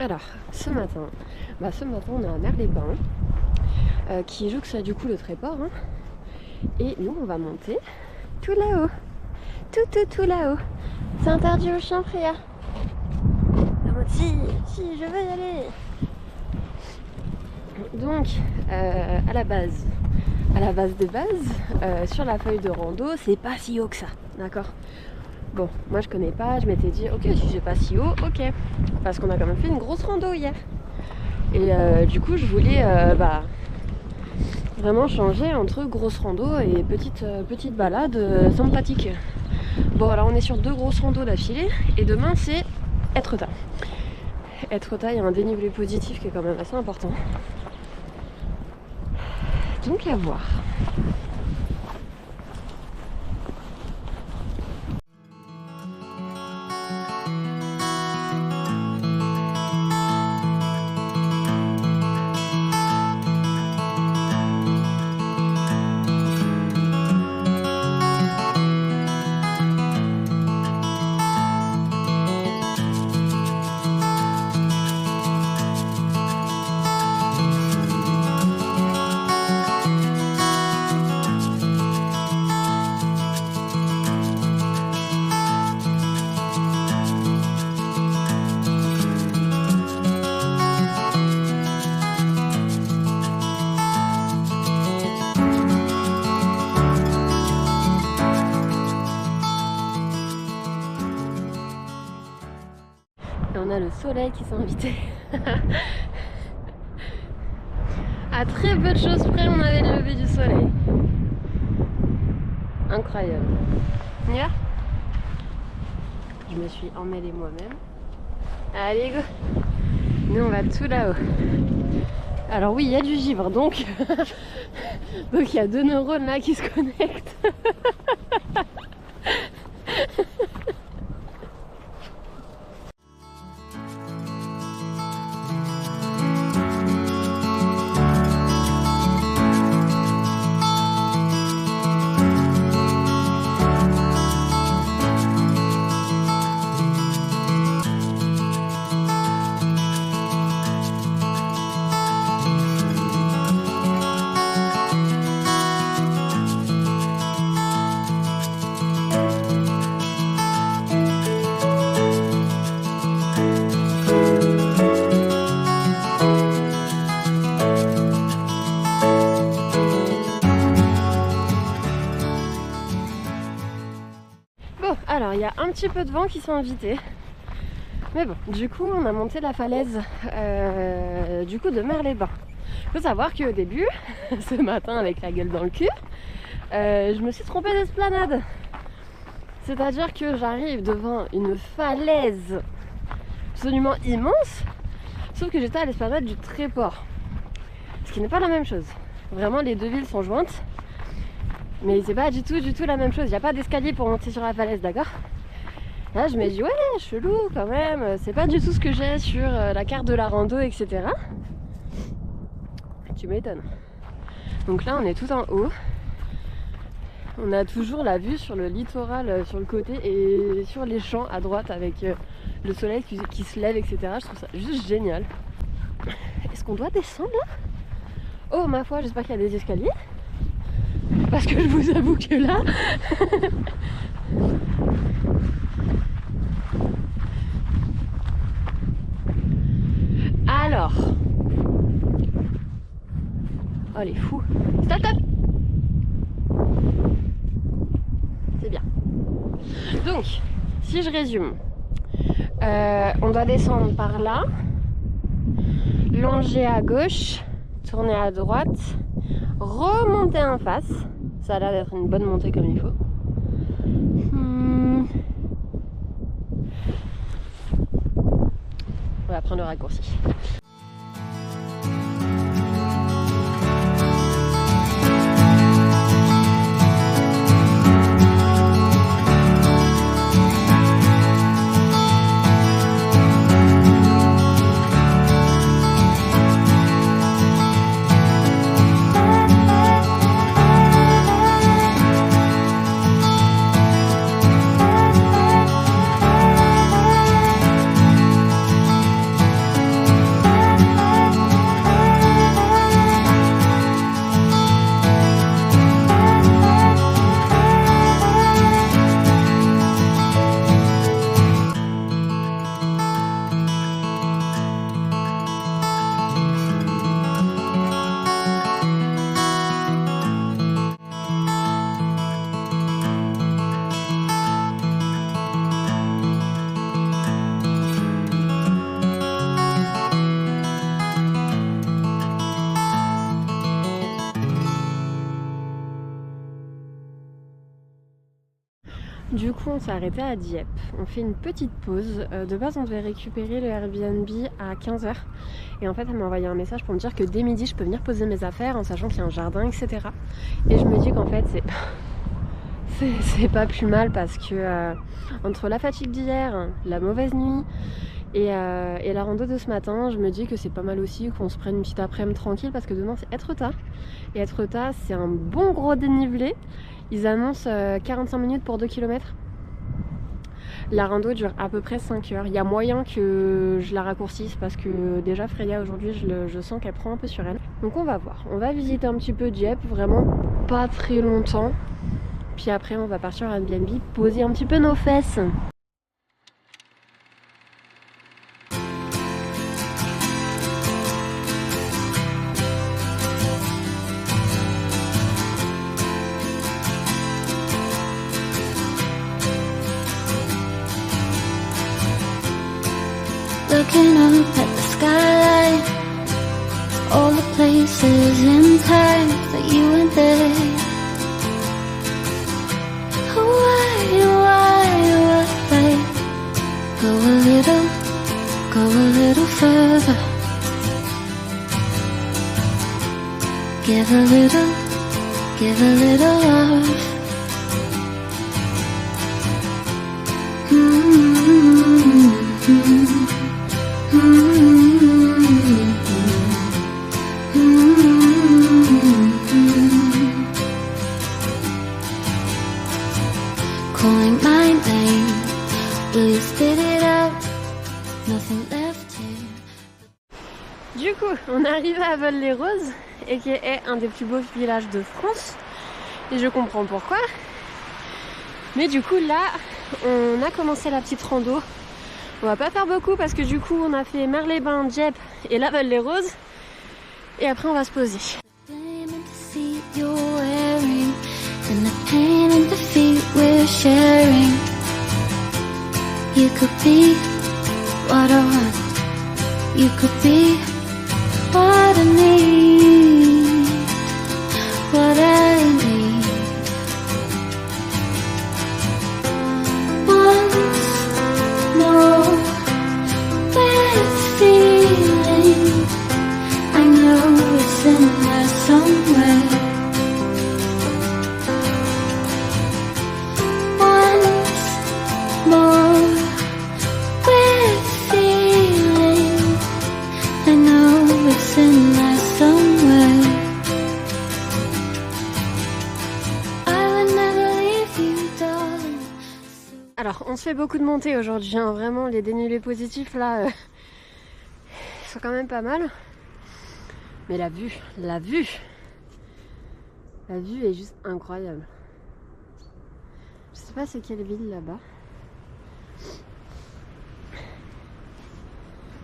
Alors, ce matin, on est à Merles-les-Bains, qui jouxte du coup le Tréport, hein, et nous on va monter tout là-haut, tout là-haut. C'est interdit aux chiens, Freya. Si, je veux y aller. Donc, à la base des bases, sur la feuille de rando, c'est pas si haut que ça, d'accord? Bon, moi je connais pas, je m'étais dit, ok, si c'est pas si haut, ok. Parce qu'on a quand même fait une grosse rando hier. Et du coup, je voulais vraiment changer entre grosse rando et petite balade sympathique. Bon, alors on est sur 2 grosses randos d'affilée, et demain c'est Étretat. Étretat, il y a un dénivelé positif qui est quand même assez important. Donc à voir. Et on a le soleil qui s'est invité. À très peu de choses près, on avait le lever du soleil. Incroyable. On y va ? Je me suis emmêlée moi-même. Allez, go! Nous, on va tout là-haut. Alors oui, il y a du givre, donc il y a 2 neurones là qui se connectent. Alors il y a un petit peu de vent qui sont invités, mais bon, du coup on a monté la falaise du coup de Merles-les-Bains. Il faut savoir qu'au début, ce matin avec la gueule dans le cul, je me suis trompée d'esplanade. C'est-à-dire que j'arrive devant une falaise absolument immense, sauf que j'étais à l'esplanade du Tréport, ce qui n'est pas la même chose. Vraiment les 2 villes sont jointes. Mais c'est pas du tout la même chose, il n'y a pas d'escalier pour monter sur la falaise, d'accord? Là je me dis ouais, chelou quand même, c'est pas du tout ce que j'ai sur la carte de la rando, etc. Tu m'étonnes. Donc là on est tout en haut, on a toujours la vue sur le littoral sur le côté et sur les champs à droite avec le soleil qui se lève, etc. Je trouve ça juste génial. Est-ce qu'on doit descendre là? Oh ma foi, j'espère qu'il y a des escaliers. Parce que je vous avoue que là... Alors... Oh les fous. Stop, stop. C'est bien. Donc, si je résume, on doit descendre par là, longer à gauche, tourner à droite, remonter en face. Ça a l'air d'être une bonne montée comme il faut. On va prendre le raccourci. Du coup, on s'est arrêté à Dieppe. On fait une petite pause. De base, on devait récupérer le Airbnb à 15h. Et en fait, elle m'a envoyé un message pour me dire que dès midi, je peux venir poser mes affaires en sachant qu'il y a un jardin, etc. Et je me dis qu'en fait, c'est pas plus mal parce que entre la fatigue d'hier, la mauvaise nuit et la rando de ce matin, je me dis que c'est pas mal aussi qu'on se prenne une petite après-midi tranquille parce que demain, c'est Etretat. Et Etretat, c'est un bon gros dénivelé. Ils annoncent 45 minutes pour 2 km. La rando dure à peu près 5 heures. Il y a moyen que je la raccourcisse parce que déjà Freya aujourd'hui je sens qu'elle prend un peu sur elle. Donc on va voir. On va visiter un petit peu Dieppe, vraiment pas très longtemps. Puis après on va partir à Airbnb, poser un petit peu nos fesses. Looking up at the skyline, all the places in time that you were there. Why go a little further, give a little love. Calling my name, will you spit it out? Nothing left here. Du coup, on est arrivé à Veules-les-Roses, et qui est un des plus beaux villages de France. Et je comprends pourquoi. Mais du coup, là, on a commencé la petite rando. On va pas faire beaucoup parce que du coup, on a fait Marles-les-Bains, Dieppe et la Veules-les-Roses. Et après, on va se poser. And the pain and defeat we're sharing. You could be what I want. You could be what I need. What I need. Once more with feeling. I know it's in there somewhere. Alors, on se fait beaucoup de montées aujourd'hui, hein. Vraiment, les dénivelés positifs là, ils sont quand même pas mal. Mais la vue est juste incroyable. Je sais pas c'est quelle ville là-bas,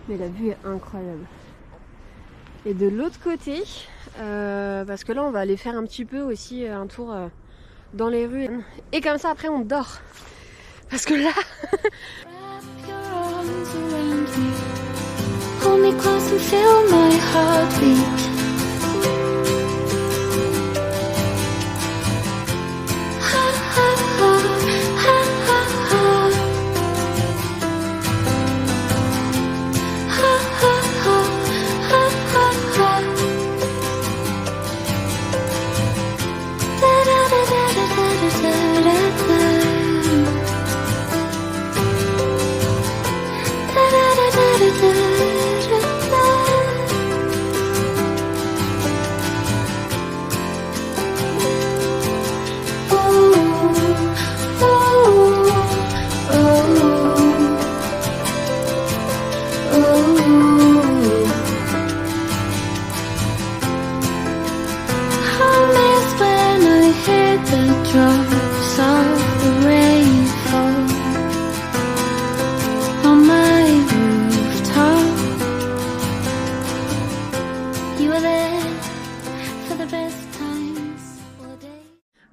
mais la vue est incroyable. Et de l'autre côté, parce que là on va aller faire un petit peu aussi un tour dans les rues. Et comme ça après on dort. Parce que là... Hold me close and feel my heartbeat.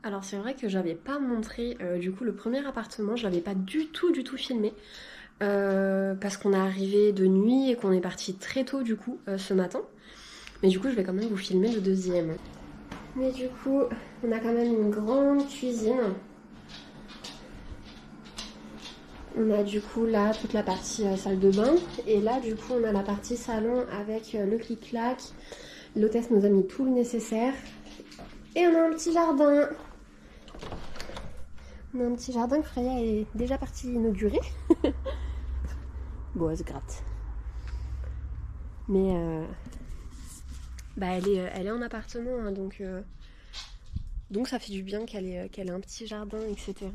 Alors c'est vrai que j'avais pas montré du coup le premier appartement, je l'avais pas du tout filmé parce qu'on est arrivé de nuit et qu'on est parti très tôt du coup ce matin. Mais du coup je vais quand même vous filmer le deuxième. Mais du coup on a quand même une grande cuisine On a du coup là toute la partie salle de bain. Et là du coup on a la partie salon avec le clic-clac. L'hôtesse nous a mis tout le nécessaire. Et on a un petit jardin. On a un petit jardin que Freya est déjà partie inaugurer. Bon, elle se gratte. Mais elle est en appartement, hein, donc ça fait du bien qu'elle ait un petit jardin, etc.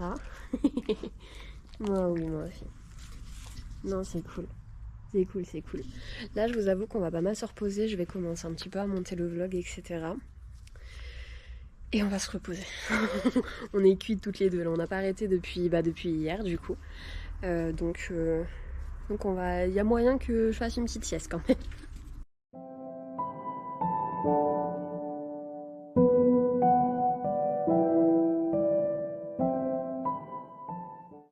Moi, oui, moi aussi. Non, c'est cool. C'est cool, c'est cool. Là, je vous avoue qu'on va pas mal se reposer. Je vais commencer un petit peu à monter le vlog, etc. Et on va se reposer. On est cuites toutes les deux. Là, on n'a pas arrêté depuis hier, du coup. Donc il y a moyen que je fasse une petite sieste quand même.